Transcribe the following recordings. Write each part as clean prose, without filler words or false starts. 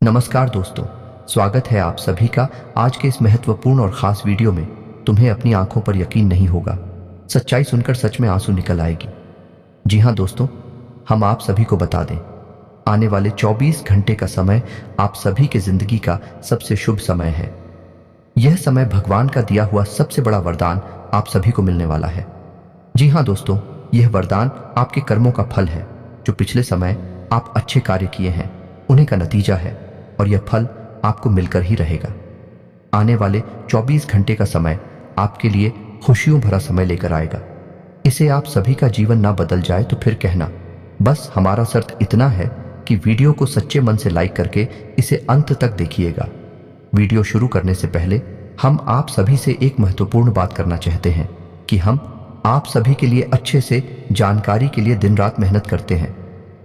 नमस्कार दोस्तों, स्वागत है आप सभी का आज के इस महत्वपूर्ण और खास वीडियो में। तुम्हें अपनी आंखों पर यकीन नहीं होगा, सच्चाई सुनकर सच में आंसू निकल आएगी। जी हाँ दोस्तों, हम आप सभी को बता दें, आने वाले 24 घंटे का समय आप सभी के जिंदगी का सबसे शुभ समय है। यह समय भगवान का दिया हुआ सबसे बड़ा वरदान आप सभी को मिलने वाला है। जी हाँ दोस्तों, यह वरदान आपके कर्मों का फल है। जो पिछले समय आप अच्छे कार्य किए हैं उन्हीं का नतीजा है और यह फल आपको मिलकर ही रहेगा। आने वाले 24 घंटे का समय आपके लिए खुशियों भरा समय लेकर आएगा। इसे आप सभी का जीवन ना बदल जाए तो फिर कहना। बस हमारा शर्त इतना है कि वीडियो को सच्चे मन से लाइक करके इसे अंत तक देखिएगा। वीडियो शुरू करने से पहले हम आप सभी से एक महत्वपूर्ण बात करना चाहते हैं कि हम आप सभी के लिए अच्छे से जानकारी के लिए दिन रात मेहनत करते हैं।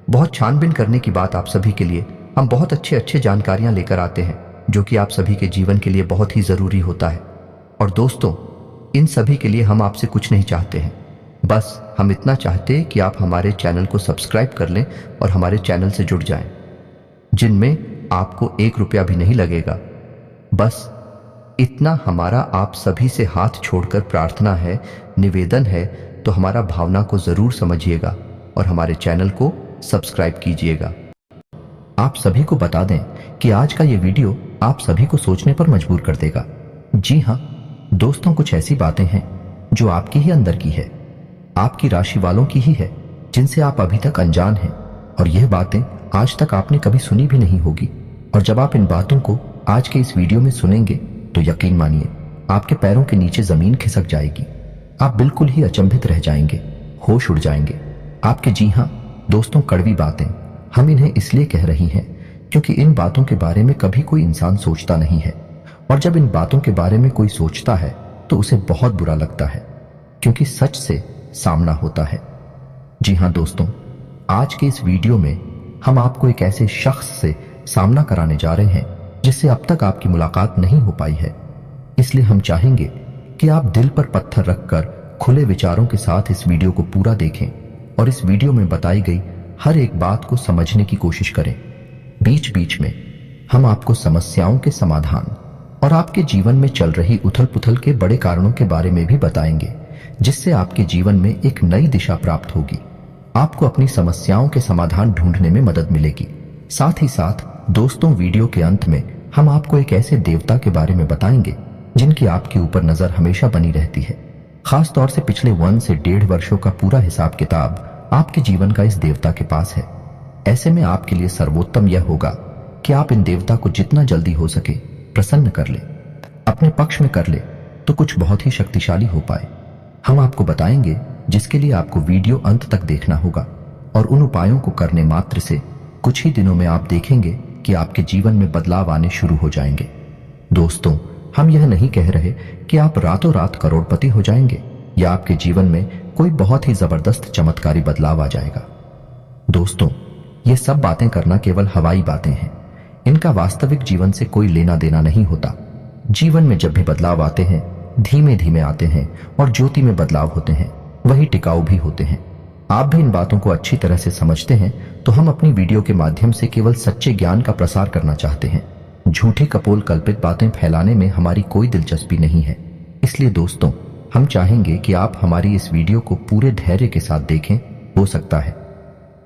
बहुत छानबीन करने की बात आप सभी के लिए हम बहुत अच्छे जानकारियां लेकर आते हैं जो कि आप सभी के जीवन के लिए बहुत ही जरूरी होता है। और दोस्तों, इन सभी के लिए हम आपसे कुछ नहीं चाहते हैं, बस हम इतना चाहते हैं कि आप हमारे चैनल को सब्सक्राइब कर लें और हमारे चैनल से जुड़ जाएं, जिनमें आपको 1 रुपया भी नहीं लगेगा। बस इतना हमारा आप सभी से हाथ छोड़कर प्रार्थना है, निवेदन है, तो हमारा भावना को जरूर समझिएगा और हमारे चैनल को सब्सक्राइब कीजिएगा। आप सभी को बता दें कि आज का ये वीडियो आप सभी को सोचने पर मजबूर कर देगा। जी हाँ दोस्तों, कुछ ऐसी बातें हैं जो आपकी ही अंदर की है, आपकी राशि वालों की ही है, जिनसे आप अभी तक अनजान हैं और यह बातें आज तक आपने कभी सुनी भी नहीं होगी। और जब आप इन बातों को आज के इस वीडियो में सुनेंगे तो यकीन मानिए आपके पैरों के नीचे जमीन खिसक जाएगी। आप बिल्कुल ही अचंभित रह जाएंगे, होश उड़ जाएंगे आपके। जी हाँ दोस्तों, कड़वी बातें हम इन्हें इसलिए कह रही हैं क्योंकि इन बातों के बारे में कभी कोई इंसान सोचता नहीं है, और जब इन बातों के बारे में कोई सोचता है तो उसे बहुत बुरा लगता है क्योंकि सच से सामना होता है। जी हाँ दोस्तों, आज के इस वीडियो में हम आपको एक ऐसे शख्स से सामना कराने जा रहे हैं जिससे अब तक आपकी मुलाकात नहीं हो पाई है। इसलिए हम चाहेंगे कि आप दिल पर पत्थर रखकर खुले विचारों के साथ इस वीडियो को पूरा देखें और इस वीडियो में बताई गई हर एक बात को समझने की कोशिश करें। बीच बीच में हम आपको समस्याओं के समाधान और आपके जीवन में चल रही उथल पुथल के बड़े कारणों के बारे में भी बताएंगे, जिससे आपके जीवन में एक नई दिशा प्राप्त होगी। आपको अपनी समस्याओं के समाधान ढूंढने में मदद मिलेगी। साथ ही साथ दोस्तों, वीडियो के अंत में हम आपको एक ऐसे देवता के बारे में बताएंगे जिनकी आपके ऊपर नजर हमेशा बनी रहती है। खास तौर से पिछले 1 से 1.5 वर्षों का पूरा हिसाब किताब आपके जीवन का इस देवता के पास है। ऐसे में आपके लिए सर्वोत्तम यह होगा कि आप इन देवता को जितना जल्दी हो सके प्रसन्न कर ले, अपने पक्ष में कर ले, तो कुछ बहुत ही शक्तिशाली हो पाए। हम आपको बताएंगे जिसके लिए आपको वीडियो अंत तक देखना होगा, और उन उपायों को करने मात्र से कुछ ही दिनों में आप देखेंगे कि आपके जीवन में बदलाव आने शुरू हो जाएंगे। दोस्तों, हम यह नहीं कह रहे कि आप रातों रात करोड़पति हो जाएंगे या आपके जीवन में कोई बहुत ही जबरदस्त चमत्कारी बदलाव आ जाएगा। दोस्तों, ये सब बातें करना केवल हवाई बातें हैं। इनका वास्तविक जीवन से कोई लेना देना नहीं होता। जीवन में जब भी बदलाव आते हैं, धीमे धीमे आते हैं और ज्योति में बदलाव होते हैं, वही टिकाऊ भी होते हैं। आप भी इन बातों को अच्छी तरह से समझते हैं, तो हम अपनी वीडियो के माध्यम से केवल सच्चे ज्ञान का प्रसार करना चाहते हैं। झूठी कपोल कल्पित बातें फैलाने में हमारी कोई दिलचस्पी नहीं है। इसलिए दोस्तों, हम चाहेंगे कि आप हमारी इस वीडियो को पूरे धैर्य के साथ देखें। हो सकता है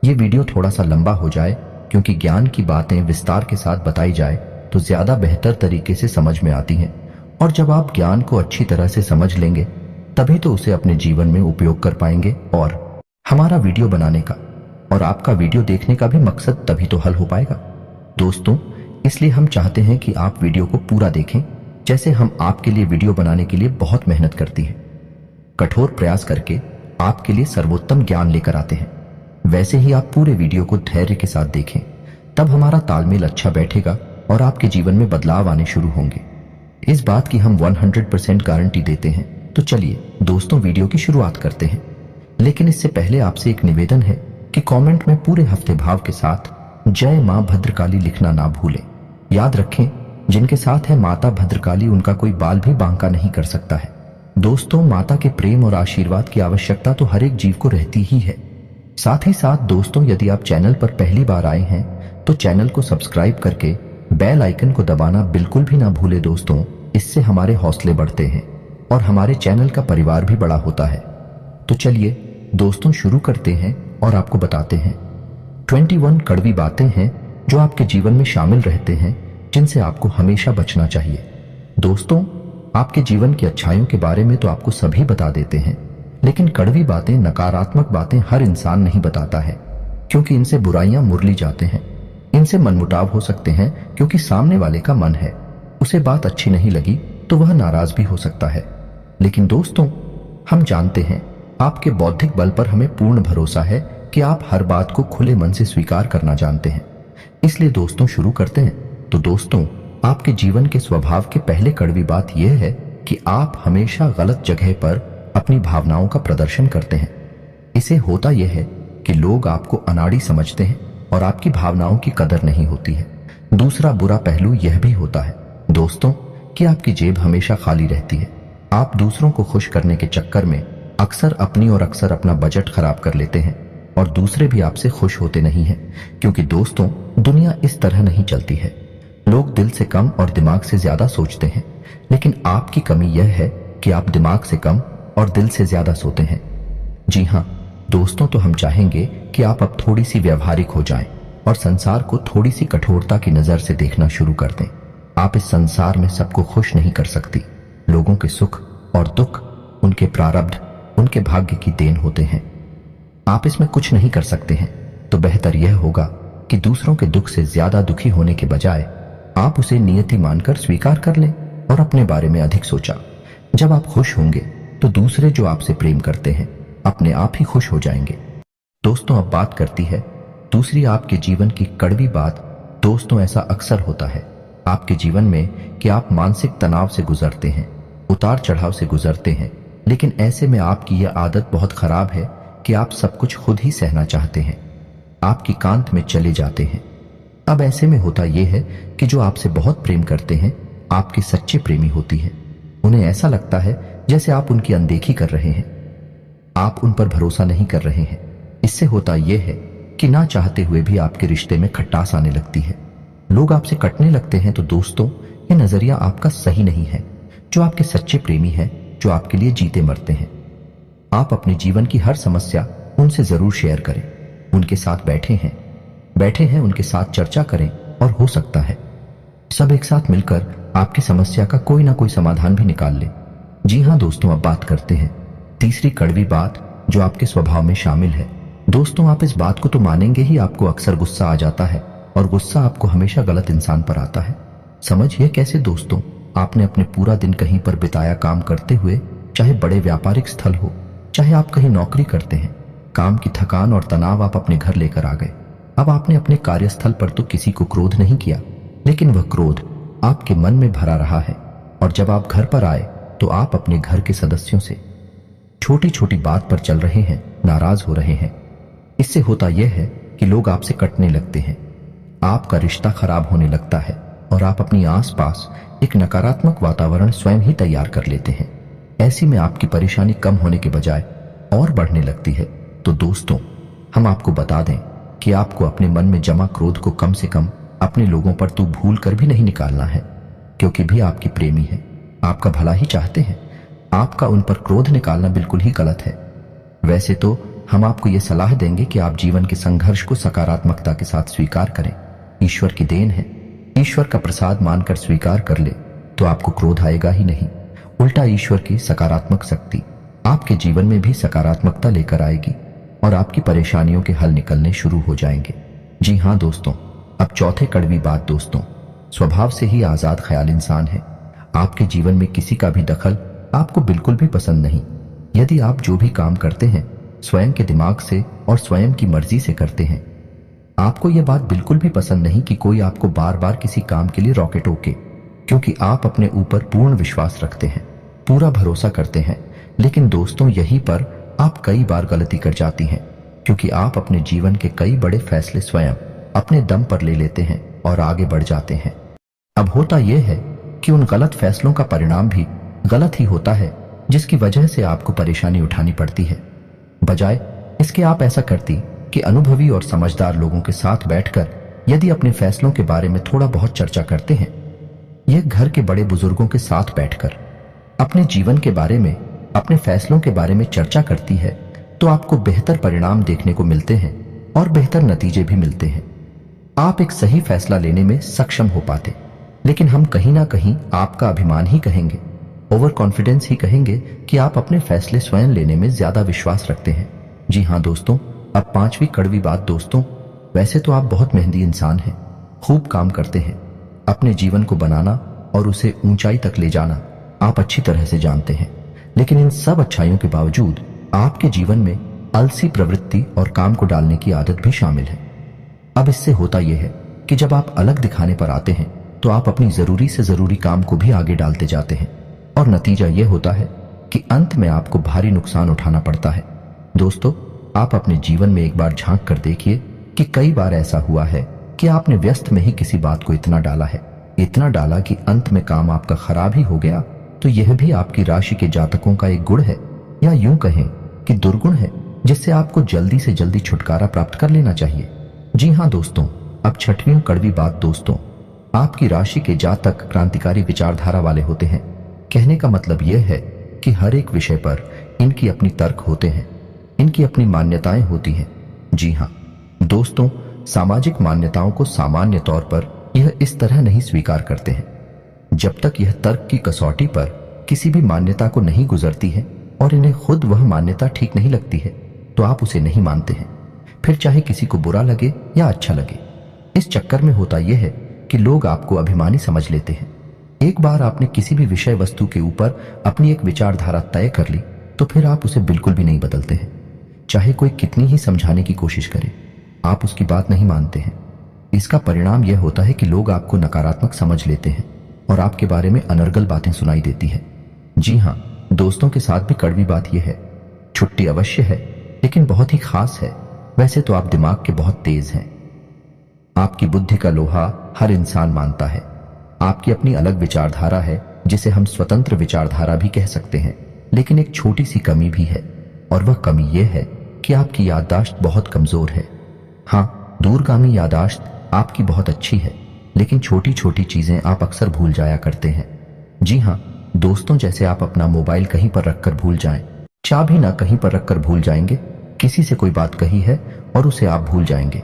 ये वीडियो थोड़ा सा लंबा हो जाए, क्योंकि ज्ञान की बातें विस्तार के साथ बताई जाए तो ज्यादा बेहतर तरीके से समझ में आती हैं, और जब आप ज्ञान को अच्छी तरह से समझ लेंगे तभी तो उसे अपने जीवन में उपयोग कर पाएंगे, और हमारा वीडियो बनाने का और आपका वीडियो देखने का भी मकसद तभी तो हल हो पाएगा। दोस्तों, इसलिए हम चाहते हैं कि आप वीडियो को पूरा देखें, जैसे हम आपके लिए वीडियो बनाने के लिए बहुत मेहनत करती है, कठोर प्रयास करके आपके लिए सर्वोत्तम ज्ञान लेकर आते हैं। वैसे ही आप पूरे वीडियो को धैर्य के साथ देखें, तब हमारा तालमेल अच्छा बैठेगा और आपके जीवन में बदलाव आने शुरू होंगे। इस बात की हम 100% गारंटी देते हैं। तो चलिए दोस्तों, वीडियो की शुरुआत करते हैं। लेकिन इससे पहले आपसे एक निवेदन है कि कमेंट में पूरे हफ्ते भाव के साथ जय मां भद्रकाली लिखना ना भूलें। याद रखें, जिनके साथ है माता भद्रकाली, उनका कोई बाल भी बांका नहीं कर सकता है। दोस्तों, माता के प्रेम और आशीर्वाद की आवश्यकता तो हर एक जीव को रहती ही है। साथ ही साथ दोस्तों, यदि आप चैनल पर पहली बार आए हैं तो चैनल को सब्सक्राइब करके बेल आइकन को दबाना बिल्कुल भी ना भूले दोस्तों, इससे हमारे हौसले बढ़ते हैं और हमारे चैनल का परिवार भी बड़ा होता है। तो चलिए दोस्तों शुरू करते हैं और आपको बताते हैं 21 कड़वी बातें हैं जो आपके जीवन में शामिल रहते हैं, जिनसे आपको हमेशा बचना चाहिए। दोस्तों, आपके जीवन की अच्छाइयों के बारे में तो आपको सभी बता देते हैं, लेकिन कड़वी बातें, नकारात्मक बातें हर इंसान नहीं बताता है, क्योंकि इनसे बुराइयां मुरली जाते हैं। इनसे मनमुटाव हो सकते हैं क्योंकि सामने वाले का मन है, उसे बात अच्छी नहीं लगी तो वह नाराज भी हो सकता है। लेकिन दोस्तों, हम जानते हैं आपके बौद्धिक बल पर हमें पूर्ण भरोसा है कि आप हर बात को खुले मन से स्वीकार करना जानते हैं। इसलिए दोस्तों शुरू करते हैं। तो दोस्तों, आपके जीवन के स्वभाव के पहले कड़वी बात यह है कि आप हमेशा गलत जगह पर अपनी भावनाओं का प्रदर्शन करते हैं। इसे होता यह है कि लोग आपको अनाड़ी समझते हैं और आपकी भावनाओं की कदर नहीं होती है। दूसरा बुरा पहलू यह भी होता है दोस्तों कि आपकी जेब हमेशा खाली रहती है। आप दूसरों को खुश करने के चक्कर में अक्सर अपनी और अक्सर अपना बजट खराब कर लेते हैं और दूसरे भी आपसे खुश होते नहीं हैं, क्योंकि दोस्तों दुनिया इस तरह नहीं चलती है। लोग दिल से कम और दिमाग से ज्यादा सोचते हैं, लेकिन आपकी कमी यह है कि आप दिमाग से कम और दिल से ज्यादा सोते हैं। जी हाँ दोस्तों, तो हम चाहेंगे कि आप अब थोड़ी सी व्यवहारिक हो जाएं और संसार को थोड़ी सी कठोरता की नजर से देखना शुरू कर दें। आप इस संसार में सबको खुश नहीं कर सकती। लोगों के सुख और दुख उनके प्रारब्ध, उनके भाग्य की देन होते हैं। आप इसमें कुछ नहीं कर सकते हैं। तो बेहतर यह होगा कि दूसरों के दुख से ज्यादा दुखी होने के बजाय आप उसे नियति मानकर स्वीकार कर लें और अपने बारे में अधिक सोचा। जब आप खुश होंगे तो दूसरे जो आपसे प्रेम करते हैं अपने आप ही खुश हो जाएंगे। दोस्तों, अब बात करती है दूसरी आपके जीवन की कड़वी बात। दोस्तों, ऐसा अक्सर होता है आपके जीवन में कि आप मानसिक तनाव से गुजरते हैं, उतार चढ़ाव से गुजरते हैं, लेकिन ऐसे में आपकी यह आदत बहुत खराब है कि आप सब कुछ खुद ही सहना चाहते हैं। आप एकांत में चले जाते हैं। अब ऐसे में होता यह है कि जो आपसे बहुत प्रेम करते हैं आपके सच्चे प्रेमी होती है। उन्हें ऐसा लगता है जैसे आप उनकी अनदेखी कर रहे हैं, आप उन पर भरोसा नहीं कर रहे हैं। इससे होता यह है कि ना चाहते हुए भी आपके रिश्ते में खटास आने लगती है। लोग आपसे कटने लगते हैं। तो दोस्तों, यह नजरिया आपका सही नहीं है। जो आपके सच्चे प्रेमी हैं, जो आपके लिए जीते मरते हैं, आप अपने जीवन की हर समस्या उनसे जरूर शेयर करें। उनके साथ बैठे हैं उनके साथ चर्चा करें और हो सकता है सब एक साथ मिलकर आपकी समस्या का कोई ना कोई समाधान भी निकाल लें। जी हाँ दोस्तों, अब बात करते हैं तीसरी कड़वी बात जो आपके स्वभाव में शामिल है। दोस्तों, आप इस बात को तो मानेंगे ही, आपको अक्सर गुस्सा आ जाता है और गुस्सा आपको हमेशा गलत इंसान पर आता है। समझिए कैसे दोस्तों। आपने अपने पूरा दिन कहीं पर बिताया काम करते हुए, चाहे बड़े व्यापारिक स्थल हो, चाहे आप कहीं नौकरी करते हैं। काम की थकान और तनाव आप अपने घर लेकर आ गए। अब आपने अपने कार्यस्थल पर तो किसी को क्रोध नहीं किया, लेकिन वह क्रोध आपके मन में भरा रहा है। और जब आप घर पर आए तो आप अपने घर के सदस्यों से छोटी छोटी बात पर चल रहे हैं, नाराज हो रहे हैं। इससे होता यह है कि लोग आपसे कटने लगते हैं, आपका रिश्ता खराब होने लगता है और आप अपनी आसपास एक नकारात्मक वातावरण स्वयं ही तैयार कर लेते हैं। ऐसी में आपकी परेशानी कम होने के बजाय और बढ़ने लगती है। तो दोस्तों, हम आपको बता दें कि आपको अपने मन में जमा क्रोध को कम से कम अपने लोगों पर तो भूल कर भी नहीं निकालना है, क्योंकि भी आपकी प्रेमी है, आपका भला ही चाहते हैं। आपका उन पर क्रोध निकालना बिल्कुल ही गलत है। वैसे तो हम आपको यह सलाह देंगे कि आप जीवन के संघर्ष को सकारात्मकता के साथ स्वीकार करें। ईश्वर की देन है, ईश्वर का प्रसाद मानकर स्वीकार कर ले तो आपको क्रोध आएगा ही नहीं। उल्टा ईश्वर की सकारात्मक शक्ति आपके जीवन में भी सकारात्मकता लेकर आएगी और आपकी परेशानियों के हल निकलने शुरू हो जाएंगे। जी हाँ दोस्तों, अब चौथे कड़वी बात। दोस्तों, स्वभाव से ही आजाद ख्याल इंसान है। आपके जीवन में किसी का भी दखल आपको बिल्कुल भी पसंद नहीं। यदि आप जो भी काम करते हैं स्वयं के दिमाग से और स्वयं की मर्जी से करते हैं, आपको यह बात बिल्कुल भी पसंद नहीं कि कोई आपको बार बार किसी काम के लिए रोके टोके, क्योंकि आप अपने ऊपर पूर्ण विश्वास रखते हैं, पूरा भरोसा करते हैं। लेकिन दोस्तों, यहीं पर आप कई बार गलती कर जाती हैं, क्योंकि आप अपने जीवन के कई बड़े फैसले स्वयं अपने दम पर ले लेते हैं और आगे बढ़ जाते हैं। अब होता यह है कि उन गलत फैसलों का परिणाम भी गलत ही होता है, जिसकी वजह से आपको परेशानी उठानी पड़ती है। बजाय इसके आप ऐसा करती कि अनुभवी और समझदार लोगों के साथ बैठकर यदि अपने फैसलों के बारे में थोड़ा बहुत चर्चा करते हैं, यह घर के बड़े बुजुर्गों के साथ बैठकर अपने जीवन के बारे में, अपने फैसलों के बारे में चर्चा करती है, तो आपको बेहतर परिणाम देखने को मिलते हैं और बेहतर नतीजे भी मिलते हैं। आप एक सही फैसला लेने में सक्षम हो पाते। लेकिन हम कहीं ना कहीं आपका अभिमान ही कहेंगे, ओवर कॉन्फिडेंस ही कहेंगे कि आप अपने फैसले स्वयं लेने में ज्यादा विश्वास रखते हैं। जी हाँ दोस्तों, अब पांचवी कड़वी बात दोस्तों, वैसे तो आप बहुत मेहनती इंसान हैं, खूब काम करते हैं, अपने जीवन को बनाना और उसे ऊंचाई तक ले जाना आप अच्छी तरह से जानते हैं। लेकिन इन सब अच्छाइयों के बावजूद आपके जीवन में आलसी प्रवृत्ति और काम को डालने की आदत भी शामिल है। अब इससे होता यह है कि जब आप अलग दिखाने पर आते हैं तो आप अपनी जरूरी से जरूरी काम को भी आगे डालते जाते हैं और नतीजा यह होता है कि अंत में आपको भारी नुकसान उठाना पड़ता है। दोस्तों, आप अपने जीवन में एक बार झांक कर देखिए कि कई बार ऐसा हुआ है कि आपने व्यस्त में ही किसी बात को इतना डाला है, इतना डाला कि अंत में काम आपका खराब ही हो गया। तो यह भी आपकी राशि के जातकों का एक गुण है, या यूं कहें कि दुर्गुण है, जिससे आपको जल्दी से जल्दी छुटकारा प्राप्त कर लेना चाहिए। जी हाँ दोस्तों, अब छठवीं कड़वी बात दोस्तों, आपकी राशि के जातक क्रांतिकारी विचारधारा वाले होते हैं। कहने का मतलब यह है कि हर एक विषय पर इनकी अपनी तर्क होते हैं, इनकी अपनी मान्यताएं होती हैं। जी हाँ दोस्तों, सामाजिक मान्यताओं को सामान्य तौर पर यह इस तरह नहीं स्वीकार करते हैं। जब तक यह तर्क की कसौटी पर किसी भी मान्यता को नहीं गुजरती है और इन्हें खुद वह मान्यता ठीक नहीं लगती है, तो आप उसे नहीं मानते हैं, फिर चाहे किसी को बुरा लगे या अच्छा लगे। इस चक्कर में होता यह है कि लोग आपको अभिमानी समझ लेते हैं। एक बार आपने किसी भी विषय वस्तु के ऊपर अपनी एक विचारधारा तय कर ली, तो फिर आप उसे बिल्कुल भी नहीं बदलते हैं। चाहे कोई कितनी ही समझाने की कोशिश करे, आप उसकी बात नहीं मानते हैं। इसका परिणाम यह होता है कि लोग आपको नकारात्मक समझ लेते हैं और आपके बारे में अनर्गल बातें सुनाई देती है। जी हाँ, दोस्तों के साथ भी कड़वी बात यह है, छुट्टी अवश्य है लेकिन बहुत ही खास है। वैसे तो आप दिमाग के बहुत तेज हैं, आपकी बुद्धि का लोहा हर इंसान मानता है। आपकी अपनी अलग विचारधारा है, जिसे हम स्वतंत्र विचारधारा भी कह सकते हैं। लेकिन एक छोटी सी कमी भी है, और वह कमी यह है कि आपकी याददाश्त बहुत कमजोर है। हाँ, दूरगामी याददाश्त आपकी बहुत अच्छी है, लेकिन छोटी छोटी चीजें आप अक्सर भूल जाया करते हैं। जी हाँ दोस्तों, जैसे आप अपना मोबाइल कहीं पर रखकर भूल जाएं, चाबी ना कहीं पर रखकर भूल जाएंगे, किसी से कोई बात कही है और उसे आप भूल जाएंगे,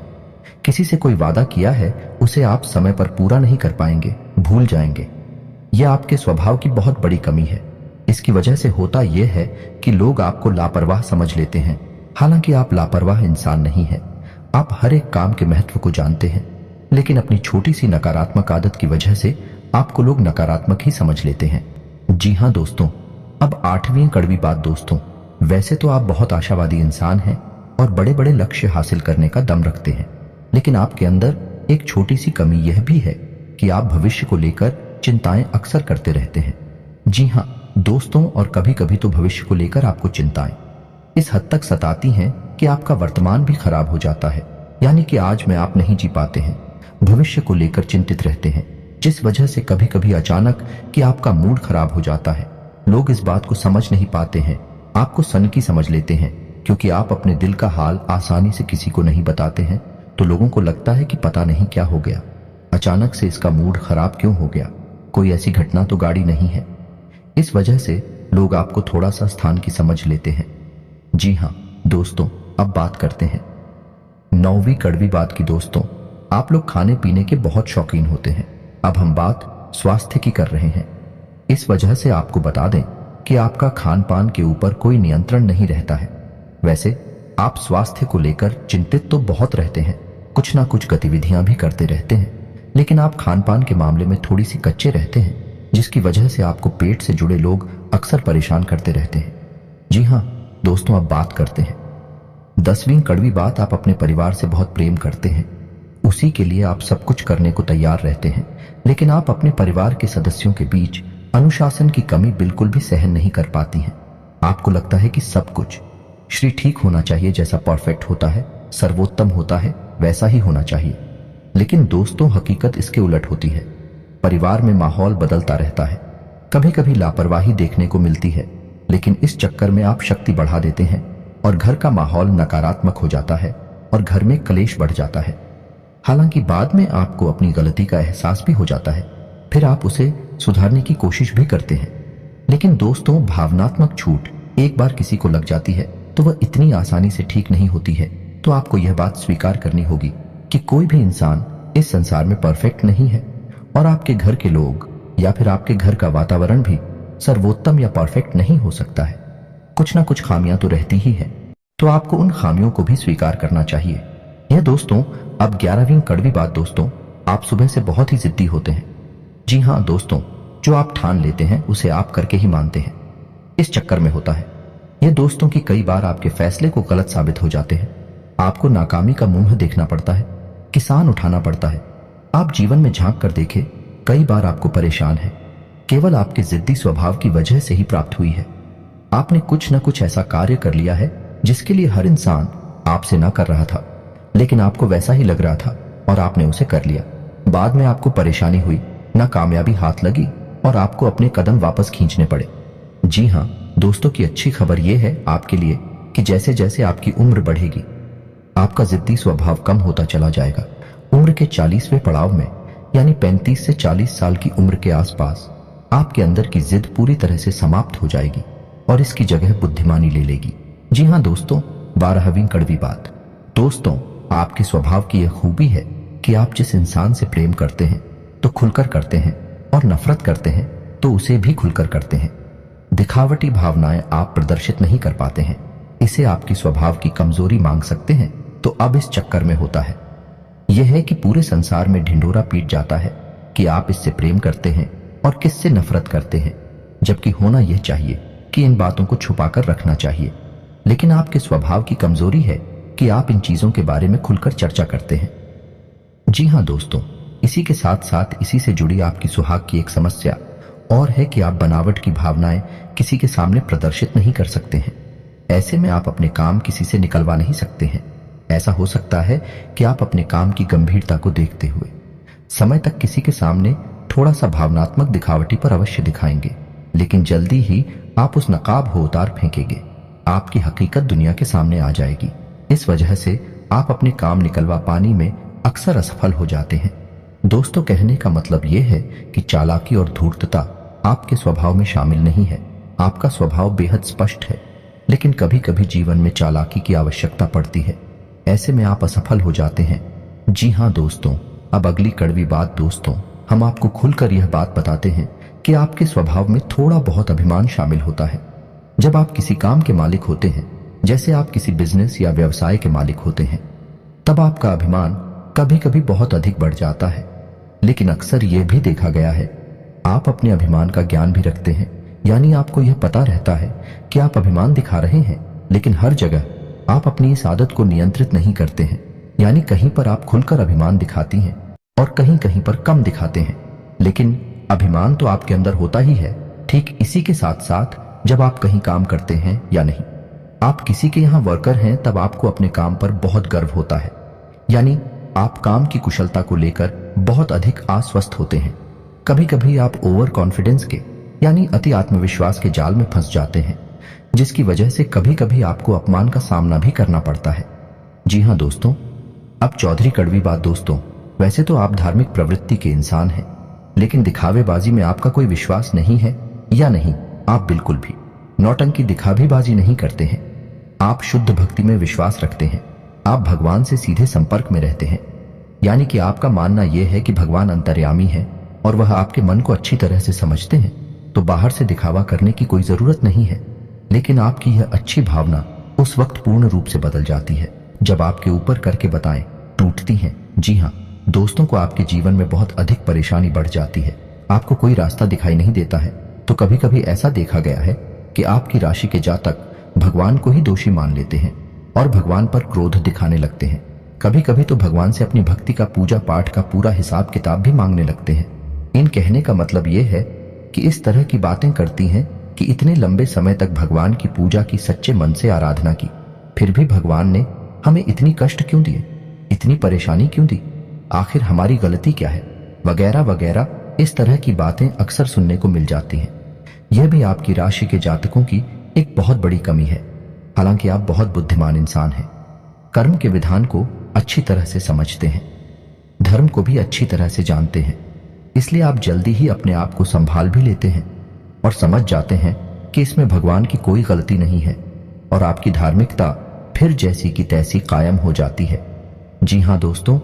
किसी से कोई वादा किया है उसे आप समय पर पूरा नहीं कर पाएंगे, भूल जाएंगे। यह आपके स्वभाव की बहुत बड़ी कमी है। इसकी वजह से होता यह है कि लोग आपको लापरवाह समझ लेते हैं, हालांकि आप लापरवाह इंसान नहीं हैं। आप हर एक काम के महत्व को जानते हैं, लेकिन अपनी छोटी सी नकारात्मक आदत की वजह से आपको लोग नकारात्मक ही समझ लेते हैं। जी हाँ दोस्तों, अब आठवीं कड़वी बात दोस्तों, वैसे तो आप बहुत आशावादी इंसान हैं और बड़े बड़े लक्ष्य हासिल करने का दम रखते हैं, लेकिन आपके अंदर एक छोटी सी कमी यह भी है कि आप भविष्य को लेकर चिंताएं अक्सर करते रहते हैं। जी हाँ दोस्तों, और कभी कभी तो भविष्य को लेकर आपको चिंताएं इस हद तक सताती हैं कि आपका वर्तमान भी खराब हो जाता है। यानी कि आज में आप नहीं जी पाते हैं, भविष्य को लेकर चिंतित रहते हैं, जिस वजह से कभी कभी अचानक कि आपका मूड खराब हो जाता है। लोग इस बात को समझ नहीं पाते हैं, आपको सनकी समझ लेते हैं, क्योंकि आप अपने दिल का हाल आसानी से किसी को नहीं बताते हैं। तो लोगों को लगता है कि पता नहीं क्या हो गया, अचानक से इसका मूड खराब क्यों हो गया, कोई ऐसी घटना तो गाड़ी नहीं है। इस वजह से लोग आपको थोड़ा सा स्थान की समझ लेते हैं। जी हाँ दोस्तों, अब बात करते हैं नौवीं कड़वी बात की। दोस्तों, आप लोग खाने पीने के बहुत शौकीन होते हैं। अब हम बात स्वास्थ्य की कर रहे हैं। इस वजह से आपको बता दें कि आपका खान पान के ऊपर कोई नियंत्रण नहीं रहता है। वैसे आप स्वास्थ्य को लेकर चिंतित तो बहुत रहते हैं, कुछ ना कुछ गतिविधियां भी करते रहते हैं, लेकिन आप खान पान के मामले में थोड़ी सी कच्चे रहते हैं, जिसकी वजह से आपको पेट से जुड़े लोग अक्सर परेशान करते रहते हैं। जी हाँ दोस्तों, अब बात करते हैं 10वीं कड़वी बात। आप अपने परिवार से बहुत प्रेम करते हैं, उसी के लिए आप सब कुछ करने को तैयार रहते हैं, लेकिन आप अपने परिवार के सदस्यों के बीच अनुशासन की कमी बिल्कुल भी सहन नहीं कर पाती हैं। आपको लगता है कि सब कुछ श्री ठीक होना चाहिए, जैसा परफेक्ट होता है, सर्वोत्तम होता है, वैसा ही होना चाहिए। लेकिन दोस्तों, हकीकत इसके उलट होती है। परिवार में माहौल बदलता रहता है, कभी कभी लापरवाही देखने को मिलती है, लेकिन इस चक्कर में आप शक्ति बढ़ा देते हैं और घर का माहौल नकारात्मक हो जाता है और घर में कलेश बढ़ जाता है। हालांकि बाद में आपको अपनी गलती का एहसास भी हो जाता है, फिर आप उसे सुधारने की कोशिश भी करते हैं। लेकिन दोस्तों, भावनात्मक छूट एक बार किसी को लग जाती है तो वह इतनी आसानी से ठीक नहीं होती है। तो आपको यह बात स्वीकार करनी होगी कि कोई भी इंसान इस संसार में परफेक्ट नहीं है, और आपके घर के लोग या फिर आपके घर का वातावरण भी सर्वोत्तम या परफेक्ट नहीं हो सकता है। कुछ ना कुछ खामियां तो रहती ही है, तो आपको उन खामियों को भी स्वीकार करना चाहिए। यह दोस्तों अब 11वीं कड़वी बात। दोस्तों, आप सुबह से बहुत ही जिद्दी होते हैं। जी हाँ दोस्तों, जो आप ठान लेते हैं उसे आप करके ही मानते हैं। इस चक्कर में होता है यह दोस्तों कि कई बार आपके फैसले को गलत साबित हो जाते हैं। आपको नाकामी का मुंह देखना पड़ता है, किसान उठाना पड़ता है। आप जीवन में झांक कर देखें, कई बार आपको परेशान है केवल आपके जिद्दी स्वभाव की वजह से ही प्राप्त हुई है। आपने कुछ न कुछ ऐसा कार्य कर लिया है जिसके लिए हर इंसान आपसे ना कर रहा था, लेकिन आपको वैसा ही लग रहा था और आपने उसे कर लिया। बाद में आपको परेशानी हुई, ना कामयाबी हाथ लगी और आपको अपने कदम वापस खींचने पड़े। जी हाँ दोस्तों, की अच्छी खबर यह है आपके लिए कि जैसे जैसे आपकी उम्र बढ़ेगी, आपका जिद्दी स्वभाव कम होता चला जाएगा। उम्र के 40वें पड़ाव में, यानी 35 से 40 साल की उम्र के आसपास, आपके अंदर की जिद पूरी तरह से समाप्त हो जाएगी और इसकी जगह बुद्धिमानी ले लेगी। जी हाँ दोस्तों, 12वीं कड़वी बात। दोस्तों, आपके स्वभाव की यह खूबी है कि आप जिस इंसान से प्रेम करते हैं तो खुलकर करते हैं, और नफरत करते हैं तो उसे भी खुलकर करते हैं। दिखावटी भावनाएं आप प्रदर्शित नहीं कर पाते हैं। इसे आपकी स्वभाव की कमजोरी मांग सकते हैं। तो अब इस चक्कर में होता है यह है कि पूरे संसार में ढिंढोरा पीट जाता है कि आप इससे प्रेम करते हैं और किससे नफरत करते हैं, जबकि होना यह चाहिए कि इन बातों को छुपाकर रखना चाहिए। लेकिन आपके स्वभाव की कमजोरी है कि आप इन चीजों के बारे में खुलकर चर्चा करते हैं। जी हाँ दोस्तों, इसी के साथ साथ इसी से जुड़ी आपकी सुहाग की एक समस्या और है कि आप बनावट की भावनाएं किसी के सामने प्रदर्शित नहीं कर सकते हैं। ऐसे में आप अपने काम किसी से निकलवा नहीं सकते हैं। ऐसा हो सकता है कि आप अपने काम की गंभीरता को देखते हुए समय तक किसी के सामने थोड़ा सा भावनात्मक दिखावटी पर अवश्य दिखाएंगे, लेकिन जल्दी ही आप उस नकाब हो उतार फेंकेंगे। आपकी हकीकत दुनिया के सामने आ जाएगी। इस वजह से आप अपने काम निकलवा पाने में अक्सर असफल हो जाते हैं। दोस्तों, कहने का मतलब यह है कि चालाकी और धूर्तता आपके स्वभाव में शामिल नहीं है। आपका स्वभाव बेहद स्पष्ट है, लेकिन कभी कभी जीवन में चालाकी की आवश्यकता पड़ती है। ऐसे में आप असफल हो जाते हैं। जी हाँ दोस्तों, अब अगली कड़वी बात। दोस्तों, हम आपको खुलकर यह बात बताते हैं कि आपके स्वभाव में थोड़ा बहुत अभिमान शामिल होता है। जब आप किसी काम के मालिक होते हैं, जैसे आप किसी बिजनेस या व्यवसाय के मालिक होते हैं, तब आपका अभिमान कभी कभी बहुत अधिक बढ़ जाता है। लेकिन अक्सर यह भी देखा गया है आप अपने अभिमान का ज्ञान भी रखते हैं, यानी आपको यह पता रहता है कि आप अभिमान दिखा रहे हैं, लेकिन हर जगह आप अपनी इस आदत को नियंत्रित नहीं करते हैं। यानी कहीं पर आप खुलकर अभिमान दिखाती हैं और कहीं कहीं पर कम दिखाते हैं, लेकिन अभिमान तो आपके अंदर होता ही है। ठीक इसी के साथ साथ जब आप कहीं काम करते हैं या नहीं, आप किसी के यहाँ वर्कर हैं, तब आपको अपने काम पर बहुत गर्व होता है। यानी आप काम की कुशलता को लेकर बहुत अधिक आश्वस्त होते हैं। कभी कभी आप ओवर कॉन्फिडेंस के यानी अति आत्मविश्वास के जाल में फंस जाते हैं, जिसकी वजह से कभी कभी आपको अपमान का सामना भी करना पड़ता है। जी हाँ दोस्तों, अब चौधरी कड़वी बात। दोस्तों, वैसे तो आप धार्मिक प्रवृत्ति के इंसान हैं, लेकिन दिखावेबाजी में आपका कोई विश्वास नहीं है या नहीं। आप बिल्कुल भी नौटंकी दिखावेबाजी नहीं करते हैं। आप शुद्ध भक्ति में विश्वास रखते हैं। आप भगवान से सीधे संपर्क में रहते हैं। यानी कि आपका मानना यह है कि भगवान अंतर्यामी है और वह आपके मन को अच्छी तरह से समझते हैं, तो बाहर से दिखावा करने की कोई जरूरत नहीं है। लेकिन आपकी यह अच्छी भावना उस वक्त पूर्ण रूप से बदल जाती है जब आपके ऊपर करके बताएं टूटती हैं। जी हाँ दोस्तों, को आपके जीवन में बहुत अधिक परेशानी बढ़ जाती है। आपको कोई रास्ता दिखाई नहीं देता है। तो कभी कभी ऐसा देखा गया है कि आपकी राशि के जातक भगवान को ही दोषी मान लेते हैं और भगवान पर क्रोध दिखाने लगते हैं। कभी कभी तो भगवान से अपनी भक्ति का पूजा पाठ का पूरा हिसाब किताब भी मांगने लगते हैं। इन कहने का मतलब यह है कि इस तरह की बातें करती हैं कि इतने लंबे समय तक भगवान की पूजा की, सच्चे मन से आराधना की, फिर भी भगवान ने हमें इतनी कष्ट क्यों दिए, इतनी परेशानी क्यों दी, आखिर हमारी गलती क्या है, वगैरह वगैरह। इस तरह की बातें अक्सर सुनने को मिल जाती हैं। यह भी आपकी राशि के जातकों की एक बहुत बड़ी कमी है। हालांकि आप बहुत बुद्धिमान इंसान हैं, कर्म के विधान को अच्छी तरह से समझते हैं। धर्म को भी अच्छी तरह से जानते हैं, इसलिए आप जल्दी ही अपने आप को संभाल भी लेते हैं और समझ जाते हैं कि इसमें भगवान की कोई गलती नहीं है और आपकी धार्मिकता फिर जैसी की तैसी कायम हो जाती है। जी हाँ दोस्तों,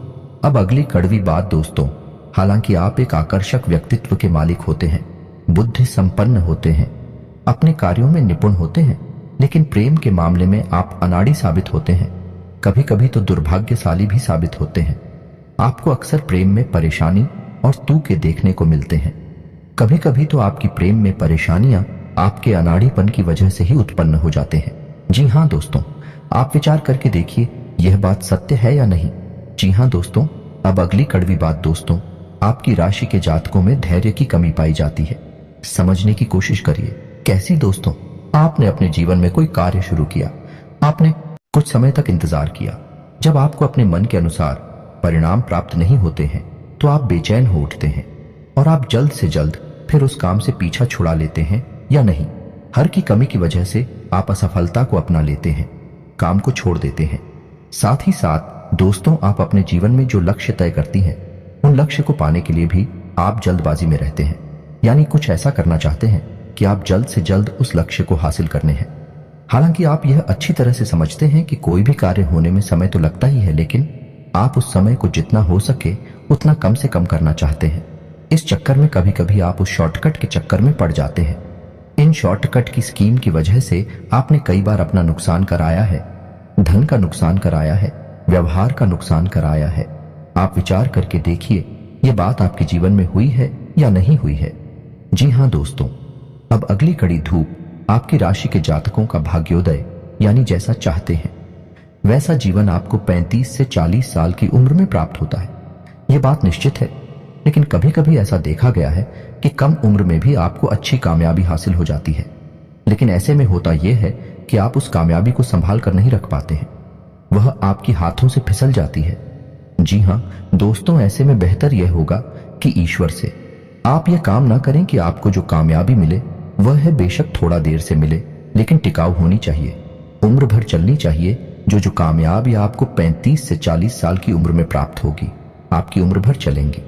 अब अगली कड़वी बात दोस्तों, हालांकि आप एक आकर्षक व्यक्तित्व के मालिक होते हैं, बुद्धि संपन्न होते हैं, अपने कार्यों में निपुण होते हैं, लेकिन प्रेम के मामले में आप अनाड़ी साबित होते हैं, कभी कभी तो दुर्भाग्यशाली भी साबित होते हैं। आपको अक्सर प्रेम में परेशानी और तूके देखने को मिलते हैं। कभी कभी तो आपकी प्रेम में परेशानियां आपके अनाड़ीपन की वजह से ही उत्पन्न हो जाते हैं। जी हाँ दोस्तों, आप विचार करके देखिए यह बात सत्य है या नहीं। जी हाँ दोस्तों, अब अगली कड़वी बात दोस्तों, आपकी राशि के जातकों में धैर्य की कमी पाई जाती है। समझने की कोशिश करिए। कैसी दोस्तों, आपने अपने जीवन में कोई कार्य शुरू किया, आपने कुछ समय तक इंतजार किया, जब आपको अपने मन के अनुसार परिणाम प्राप्त नहीं होते हैं तो आप बेचैन हो उठते हैं और आप जल्द से जल्द फिर उस काम से पीछा छुड़ा लेते हैं या नहीं। हर की कमी की वजह से आप असफलता को अपना लेते हैं, काम को छोड़ देते हैं। साथ ही साथ दोस्तों, आप अपने जीवन में जो लक्ष्य तय करती हैं उन लक्ष्य को पाने के लिए भी आप जल्दबाजी में रहते हैं, यानी कुछ ऐसा करना चाहते हैं कि आप जल्द से जल्द उस लक्ष्य को हासिल करने हैं। हालांकि आप यह अच्छी तरह से समझते हैं कि कोई भी कार्य होने में समय तो लगता ही है, लेकिन आप उस समय को जितना हो सके उतना कम से कम करना चाहते हैं। इस चक्कर में कभी कभी आप उस शॉर्टकट के चक्कर में पड़ जाते हैं। इन शॉर्टकट की स्कीम की वजह से आपने कई बार अपना नुकसान कराया है, धन का नुकसान कराया है, व्यवहार का नुकसान कराया है। आप विचार करके देखिए ये बात आपके जीवन में हुई है या नहीं हुई है। जी हाँ दोस्तों, अब अगली कड़ी धूप आपकी राशि के जातकों का भाग्योदय, यानी जैसा चाहते हैं वैसा जीवन आपको 35 से 40 साल की उम्र में प्राप्त होता है। यह बात निश्चित है, लेकिन कभी कभी ऐसा देखा गया है कि कम उम्र में भी आपको अच्छी कामयाबी हासिल हो जाती है, लेकिन ऐसे में होता यह है कि आप उस कामयाबी को संभाल कर नहीं रख पाते हैं, वह आपके हाथों से फिसल जाती है। जी हाँ दोस्तों, ऐसे में बेहतर यह होगा कि ईश्वर से आप यह काम ना करें कि आपको जो कामयाबी मिले वह है बेशक थोड़ा देर से मिले, लेकिन टिकाऊ होनी चाहिए, उम्र भर चलनी चाहिए। जो कामयाबी आपको 35 से 40 साल की उम्र में प्राप्त होगी, आपकी उम्र भर चलेंगी।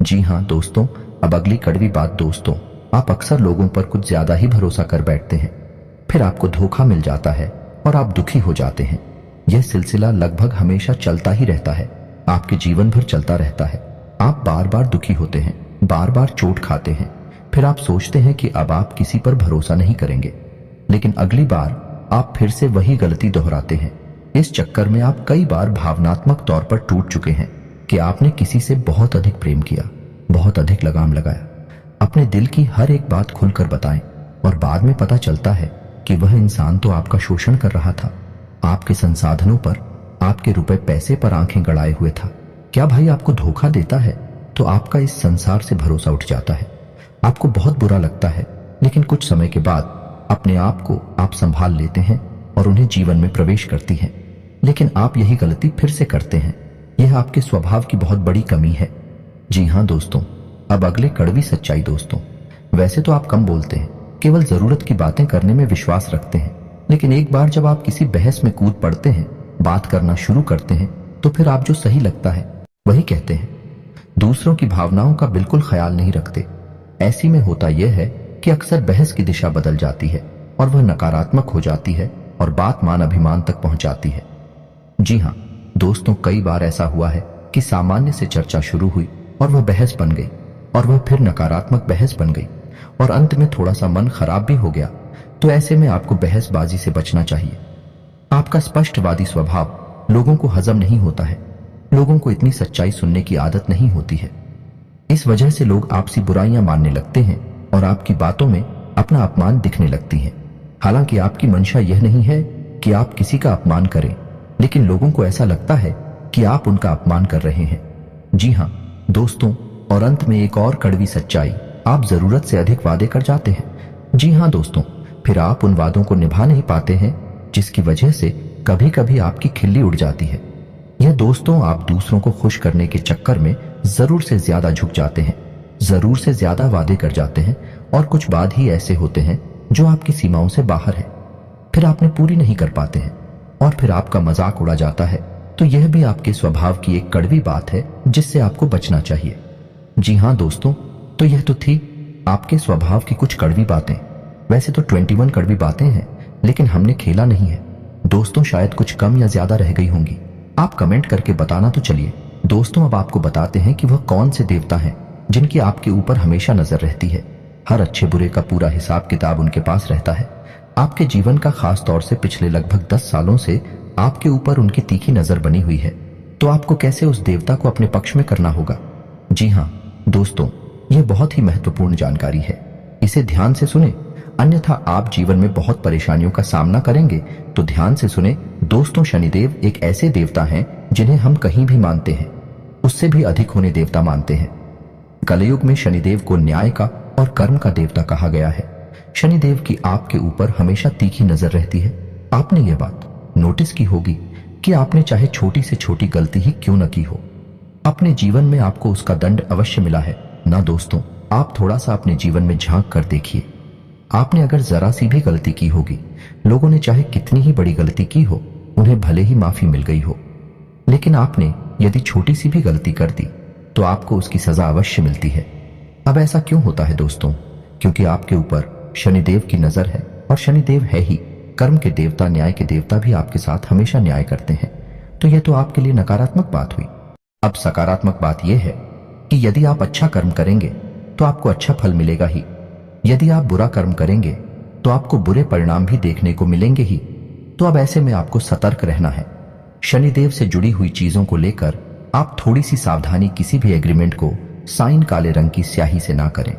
जी हाँ दोस्तों, अब अगली कड़वी बात दोस्तों, आप अक्सर लोगों पर कुछ ज्यादा ही भरोसा कर बैठते हैं, फिर आपको धोखा मिल जाता है और आप दुखी हो जाते हैं। यह सिलसिला लगभग हमेशा चलता ही रहता है, आपके जीवन भर चलता रहता है। आप बार बार दुखी होते हैं, बार बार चोट खाते हैं, फिर आप सोचते हैं कि अब आप किसी पर भरोसा नहीं करेंगे, लेकिन अगली बार आप फिर से वही गलती दोहराते हैं। इस चक्कर में आप कई बार भावनात्मक तौर पर टूट चुके हैं कि आपने किसी से बहुत अधिक प्रेम किया, बहुत अधिक लगाम लगाया, अपने दिल की हर एक बात खुलकर बताएं, और बाद में पता चलता है कि वह इंसान तो आपका शोषण कर रहा था, आपके संसाधनों पर, आपके रुपए पैसे पर आंखें गड़ाए हुए था। क्या भाई आपको धोखा देता है तो आपका इस संसार से भरोसा उठ जाता है, आपको बहुत बुरा लगता है, लेकिन कुछ समय के बाद अपने आप को आप संभाल लेते हैं और उन्हें जीवन में प्रवेश करती हैं। लेकिन आप यही गलती फिर से करते हैं, यह आपके स्वभाव की बहुत बड़ी कमी है। जी हाँ दोस्तों, अब अगले कड़वी सच्चाई दोस्तों, वैसे तो आप कम बोलते हैं, केवल जरूरत की बातें करने में विश्वास रखते हैं, लेकिन एक बार जब आप किसी बहस में कूद पड़ते हैं, बात करना शुरू करते हैं, तो फिर आप जो सही लगता है वही कहते हैं, दूसरों की भावनाओं का बिल्कुल ख्याल नहीं रखते। ऐसी में होता यह है कि अक्सर बहस की दिशा बदल जाती है और वह नकारात्मक हो जाती है और बात मान अभिमान तक पहुंच जाती है। जी हाँ दोस्तों, कई बार ऐसा हुआ है कि सामान्य से चर्चा शुरू हुई और वह बहस बन गई, और वह फिर नकारात्मक बहस बन गई, और अंत में थोड़ा सा मन खराब भी हो गया। तो ऐसे में आपको बहसबाजी से बचना चाहिए। आपका स्पष्टवादी स्वभाव लोगों को हजम नहीं होता है, लोगों को इतनी सच्चाई सुनने की आदत नहीं होती है। इस वजह से लोग आपसी बुराइयां मानने लगते हैं और आपकी बातों में अपना अपमान दिखने लगती है। हालांकि आपकी मंशा यह नहीं है कि आप किसी का अपमान करें, लेकिन लोगों को ऐसा लगता है कि आप उनका अपमान कर रहे हैं। जी हाँ दोस्तों, और अंत में एक और कड़वी सच्चाई, आप जरूरत से अधिक वादे कर जाते हैं। जी हाँ दोस्तों, फिर आप उन वादों को निभा नहीं पाते हैं, जिसकी वजह से कभी कभी आपकी खिल्ली उड़ जाती है। यह दोस्तों, आप दूसरों को खुश करने के चक्कर में जरूर से ज्यादा झुक जाते हैं, जरूर से ज्यादा वादे कर जाते हैं, और कुछ बाद ही ऐसे होते हैं जो आपकी सीमाओं से बाहर है, फिर आपने पूरी नहीं कर पाते हैं और फिर आपका मजाक उड़ा जाता है। तो यह भी आपके स्वभाव की एक कड़वी बात है जिससे आपको बचना चाहिए। जी हाँ दोस्तों, तो यह तो थी आपके स्वभाव की कुछ कड़वी बातें। वैसे तो 21 कड़वी बातें हैं, लेकिन हमने खेला नहीं है दोस्तों, शायद कुछ कम या ज्यादा रह गई होंगी। आप कमेंट करके बताना। तो चलिए दोस्तों, अब आपको बताते हैं कि वह कौन से देवता हैं जिनकी आपके ऊपर हमेशा नजर रहती है। हर अच्छे बुरे का पूरा हिसाब किताब उनके पास रहता है। आपके जीवन का खास तौर से पिछले लगभग 10 सालों से आपके ऊपर उनकी तीखी नजर बनी हुई है। तो आपको कैसे उस देवता को अपने पक्ष में करना होगा। जी हाँ दोस्तों, यह बहुत ही महत्वपूर्ण जानकारी है, इसे ध्यान से सुने, अन्यथा आप जीवन में बहुत परेशानियों का सामना करेंगे। तो ध्यान से सुने दोस्तों, शनिदेव एक ऐसे देवता हैं जिन्हें हम कहीं भी मानते हैं उससे भी अधिक होने देवता मानते हैं। कलयुग में शनिदेव को न्याय का और कर्म का देवता कहा गया है। शनिदेव की आपके ऊपर हमेशा तीखी नजर रहती है। आपने यह बात नोटिस की होगी कि आपने चाहे छोटी से छोटी गलती ही क्यों न की हो, अपने जीवन में आपको उसका दंड अवश्य मिला है ना दोस्तों। आप थोड़ा सा अपने जीवन में झांक कर देखिए, आपने अगर जरा सी भी गलती की होगी, लोगों ने चाहे कितनी ही बड़ी गलती की हो, उन्हें भले ही माफी मिल गई हो, लेकिन आपने यदि छोटी सी भी गलती कर दी तो आपको उसकी सजा अवश्य मिलती है। अब ऐसा क्यों होता है दोस्तों? क्योंकि आपके ऊपर शनिदेव की नजर है, और शनिदेव है ही कर्म के देवता, न्याय के देवता भी आपके साथ हमेशा न्याय करते हैं। तो यह तो आपके लिए नकारात्मक बात हुई। अब सकारात्मक बात यह है कि यदि आप अच्छा कर्म करेंगे तो आपको अच्छा फल मिलेगा ही, यदि आप बुरा कर्म करेंगे तो आपको बुरे परिणाम भी देखने को मिलेंगे ही। तो अब ऐसे में आपको सतर्क रहना है। शनिदेव से जुड़ी हुई चीजों को लेकर आप थोड़ी सी सावधानी, किसी भी एग्रीमेंट को साइन काले रंग की स्याही से ना करें।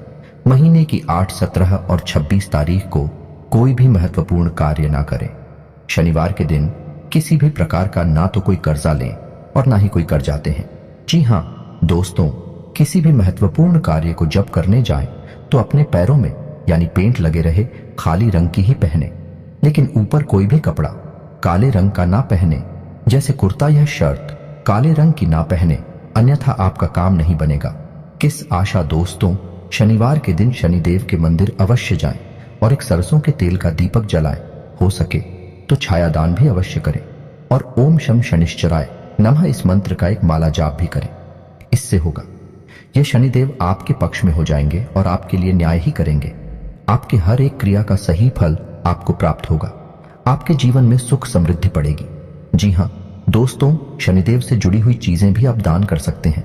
महीने की 8, 17 और 26 तारीख को कोई भी महत्वपूर्ण कार्य ना करें। शनिवार के दिन किसी भी प्रकार का ना तो कोई कर्जा लें और ना ही कोई कर्जाते हैं। जी हाँ दोस्तों, किसी भी महत्वपूर्ण कार्य को जब करने जाएं तो अपने पैरों में यानी पेंट लगे रहे खाली रंग की ही पहने, लेकिन ऊपर कोई भी कपड़ा काले रंग का ना पहने, जैसे कुर्ता या शर्ट काले रंग की ना पहने, अन्यथा आपका काम नहीं बनेगा। किस आशा दोस्तों, शनिवार के दिन शनिदेव के मंदिर अवश्य जाएं और एक सरसों के तेल का दीपक जलाएं। हो सके तो छायादान भी अवश्य करें और ओम शम शनिश्चराय नमः इस मंत्र का एक माला जाप भी करें। इससे होगा ये शनिदेव आपके पक्ष में हो जाएंगे और आपके लिए न्याय ही करेंगे। आपके हर एक क्रिया का सही फल आपको प्राप्त होगा। आपके जीवन में सुख समृद्धि पड़ेगी। जी हाँ दोस्तों, शनिदेव से जुड़ी हुई चीजें भी आप दान कर सकते हैं,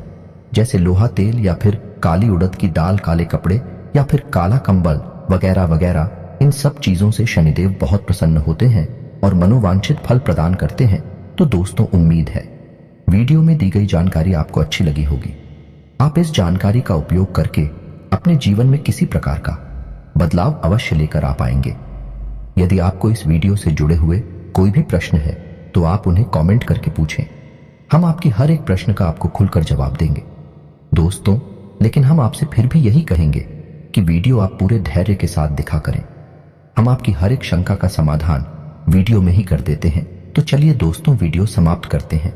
जैसे लोहा तेल या फिर काली उड़द की दाल, काले कपड़े या फिर काला कंबल वगैरह वगैरह। इन सब चीजों से शनिदेव बहुत प्रसन्न होते हैं और मनोवांछित फल प्रदान करते हैं। तो दोस्तों, उम्मीद है वीडियो में दी गई जानकारी आपको अच्छी लगी होगी। आप इस जानकारी का उपयोग करके अपने जीवन में किसी प्रकार का बदलाव अवश्य लेकर आ पाएंगे। यदि आपको इस वीडियो से जुड़े हुए कोई भी प्रश्न है तो आप उन्हें कमेंट करके पूछें। हम आपके हर एक प्रश्न का आपको खुलकर जवाब देंगे दोस्तों। लेकिन हम आपसे फिर भी यही कहेंगे कि वीडियो आप पूरे धैर्य के साथ दिखा करें। हम आपकी हर एक शंका का समाधान वीडियो में ही कर देते हैं। तो चलिए दोस्तों, वीडियो समाप्त करते हैं।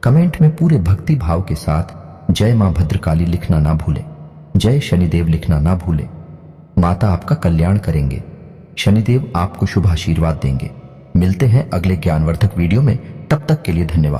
कमेंट में पूरे भक्ति भाव के साथ जय मां भद्रकाली लिखना ना भूलें, जय शनिदेव लिखना ना भूलें। माता आपका कल्याण करेंगे, शनिदेव आपको शुभ आशीर्वाद देंगे। मिलते हैं अगले ज्ञानवर्धक वीडियो में, तब तक के लिए धन्यवाद।